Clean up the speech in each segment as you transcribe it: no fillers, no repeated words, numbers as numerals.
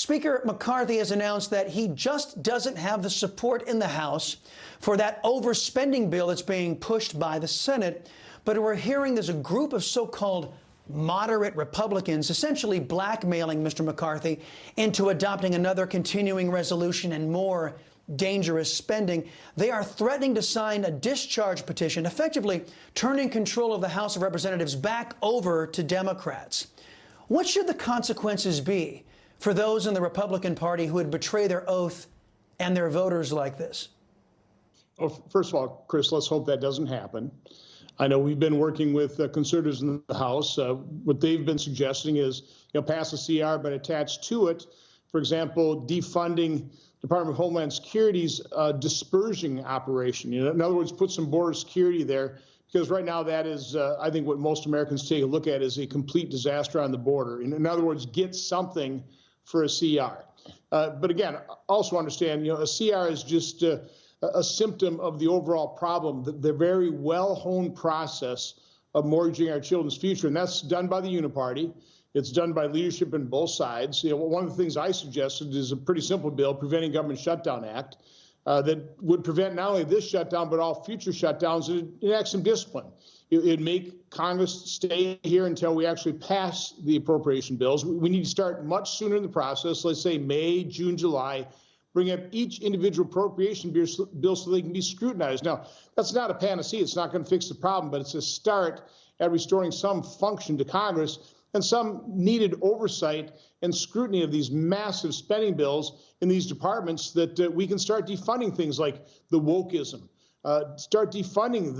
Speaker McCarthy has announced that he just doesn't have the support in the House for that overspending bill that's being pushed by the Senate. But we're hearing there's a group of so-called moderate Republicans essentially blackmailing Mr. McCarthy into adopting another continuing resolution and more dangerous spending. They are threatening to sign a discharge petition, effectively turning control of the House of Representatives back over to Democrats. What should the consequences be for those in the Republican Party who would betray their oath and their voters like this? Well, first of all, Chris, let's hope that doesn't happen. I know we've been working with conservatives in the House. What they've been suggesting is, pass a CR, but attached to it, for example, defunding Department of Homeland Security's dispersing operation. In other words, put some border security there, because right now that is, I think, what most Americans take a look at is a complete disaster on the border. In other words, get something for a CR. But again, also understand, a CR is just a symptom of the overall problem, the very well-honed process of mortgaging our children's future. And that's done by the Uniparty. It's done by leadership in both sides. One of the things I suggested is a pretty simple bill, Preventing Government Shutdown Act, that would prevent not only this shutdown, but all future shutdowns and enact some discipline. It'd make Congress stay here until we actually pass the appropriation bills. We need to start much sooner in the process, let's say May, June, July, bring up each individual appropriation bill so they can be scrutinized. Now, that's not a panacea. It's not going to fix the problem, but it's a start at restoring some function to Congress and some needed oversight and scrutiny of these massive spending bills in these departments that we can start defunding things like the wokeism, start defunding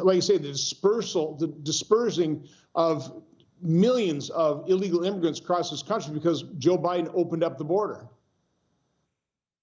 like I say, the dispersing of millions of illegal immigrants across this country because Joe Biden opened up the border.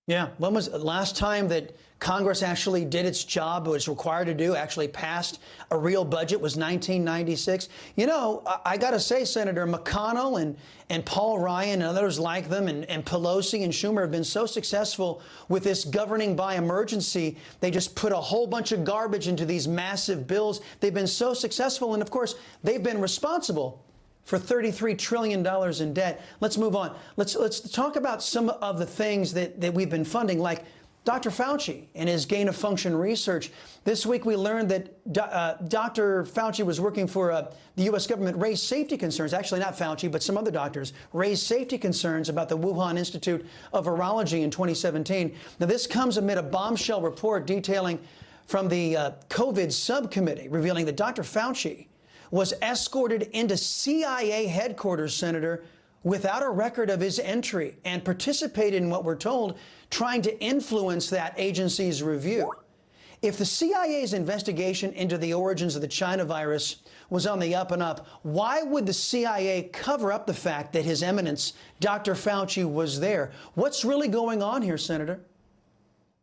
Yeah. When was the last time that Congress actually did its job, was required to do, actually passed a real budget? Was 1996. I got to say, Senator McConnell and Paul Ryan and others like them and Pelosi and Schumer have been so successful with this governing by emergency. They just put a whole bunch of garbage into these massive bills. They've been so successful. And of course, they've been responsible for $33 trillion in debt. Let's move on. Let's talk about some of the things that we've been funding, like Dr. Fauci and his gain-of-function research. This week we learned that Dr. Fauci was working for the U.S. government, raised safety concerns. Actually, not Fauci, but some other doctors raised safety concerns about the Wuhan Institute of Virology in 2017. Now, this comes amid a bombshell report detailing from the COVID subcommittee, revealing that Dr. Fauci was escorted into CIA headquarters, Senator, without a record of his entry and participated in what we're told, trying to influence that agency's review. If the CIA's investigation into the origins of the China virus was on the up and up, why would the CIA cover up the fact that His Eminence, Dr. Fauci, was there? What's really going on here, Senator?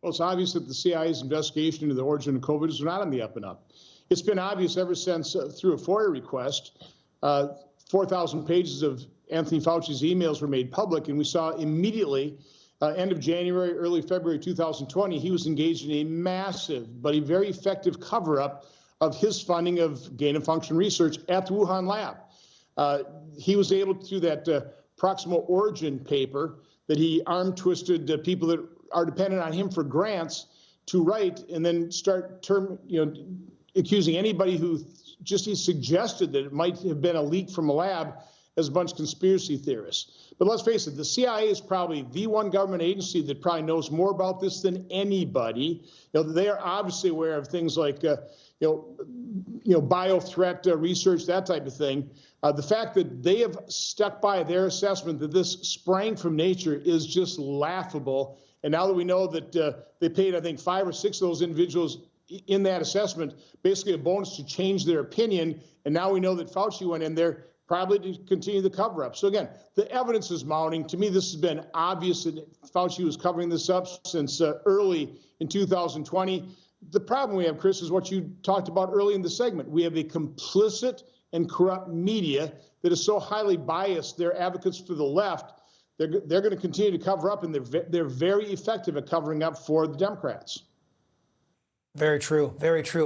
Well, it's obvious that the CIA's investigation into the origin of COVID is not on the up and up. It's been obvious ever since, through a FOIA request, 4,000 pages of Anthony Fauci's emails were made public, and we saw immediately, end of January, early February 2020, he was engaged in a massive but a very effective cover-up of his funding of gain-of-function research at the Wuhan lab. He was able to, through that proximal origin paper that he arm-twisted people that are dependent on him for grants to write, and then start accusing anybody who just suggested that it might have been a leak from a lab as a bunch of conspiracy theorists. But let's face it, the CIA is probably the one government agency that probably knows more about this than anybody. They are obviously aware of things like, biothreat research, that type of thing. The fact that they have stuck by their assessment that this sprang from nature is just laughable. And now that we know that they paid, I think, 5 or 6 of those individuals in that assessment, basically a bonus to change their opinion. And now we know that Fauci went in there probably to continue the cover-up. So again, the evidence is mounting. To me, this has been obvious that Fauci was covering this up since early in 2020. The problem we have, Chris, is what you talked about early in the segment. We have a complicit and corrupt media that is so highly biased. They're advocates for the left. They're going to continue to cover up, and they're very effective at covering up for the Democrats. Very true,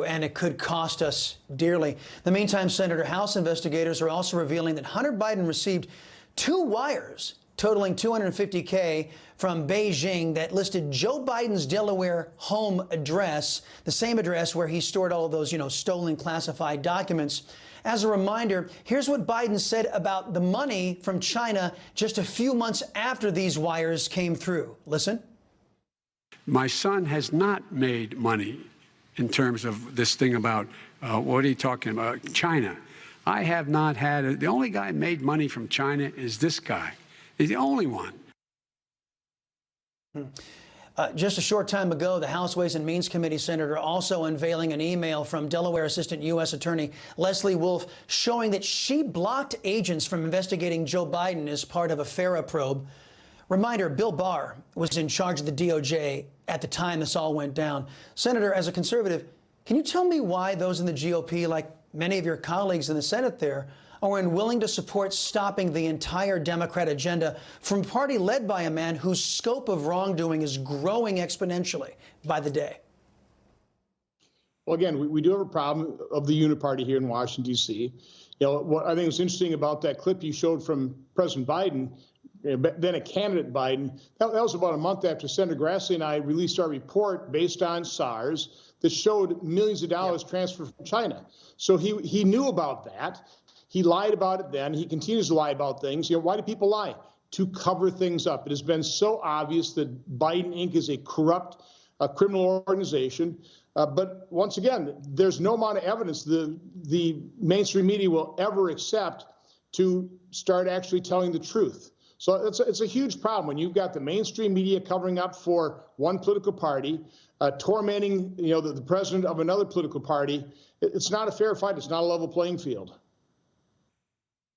and it could cost us dearly. In the meantime, Senator, House investigators are also revealing that Hunter Biden received 2 wires totaling $250K from Beijing that listed Joe Biden's Delaware home address, the same address where he stored all of those, stolen classified documents. As a reminder, here's what Biden said about the money from China just a few months after these wires came through. Listen. My son has not made money in terms of this thing about, what are you talking about, China. I have not had, the only guy who made money from China is this guy. He's the only one. Just a short time ago, the House Ways and Means Committee senator also unveiling an email from Delaware Assistant U.S. Attorney Leslie Wolf showing that she blocked agents from investigating Joe Biden as part of a FARA probe. Reminder, Bill Barr was in charge of the DOJ at the time this all went down. Senator, as a conservative, can you tell me why those in the GOP, like many of your colleagues in the Senate there, are unwilling to support stopping the entire Democrat agenda from a party led by a man whose scope of wrongdoing is growing exponentially by the day? Well, again, we do have a problem of the uniparty here in Washington, D.C. What I think is interesting about that clip you showed from President Biden, then a candidate Biden, that was about a month after Senator Grassley and I released our report based on SARS that showed millions of dollars transferred from China. So he knew about that. He lied about it then. He continues to lie about things. Why do people lie? To cover things up. It has been so obvious that Biden Inc. is a corrupt criminal organization. But once again, there's no amount of evidence the mainstream media will ever accept to start actually telling the truth. So it's a huge problem when you've got the mainstream media covering up for one political party, tormenting the president of another political party. It's not a fair fight. It's not a level playing field.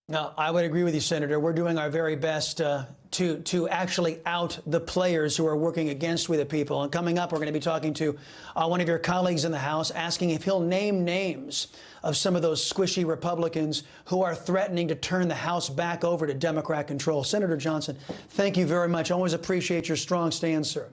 No, I would agree with you, Senator. We're doing our very best to actually out the players who are working against we the people. And coming up, we're going to be talking to one of your colleagues in the House, asking if he'll name names of some of those squishy Republicans who are threatening to turn the House back over to Democrat control. Senator Johnson, thank you very much. Always appreciate your strong stance, sir.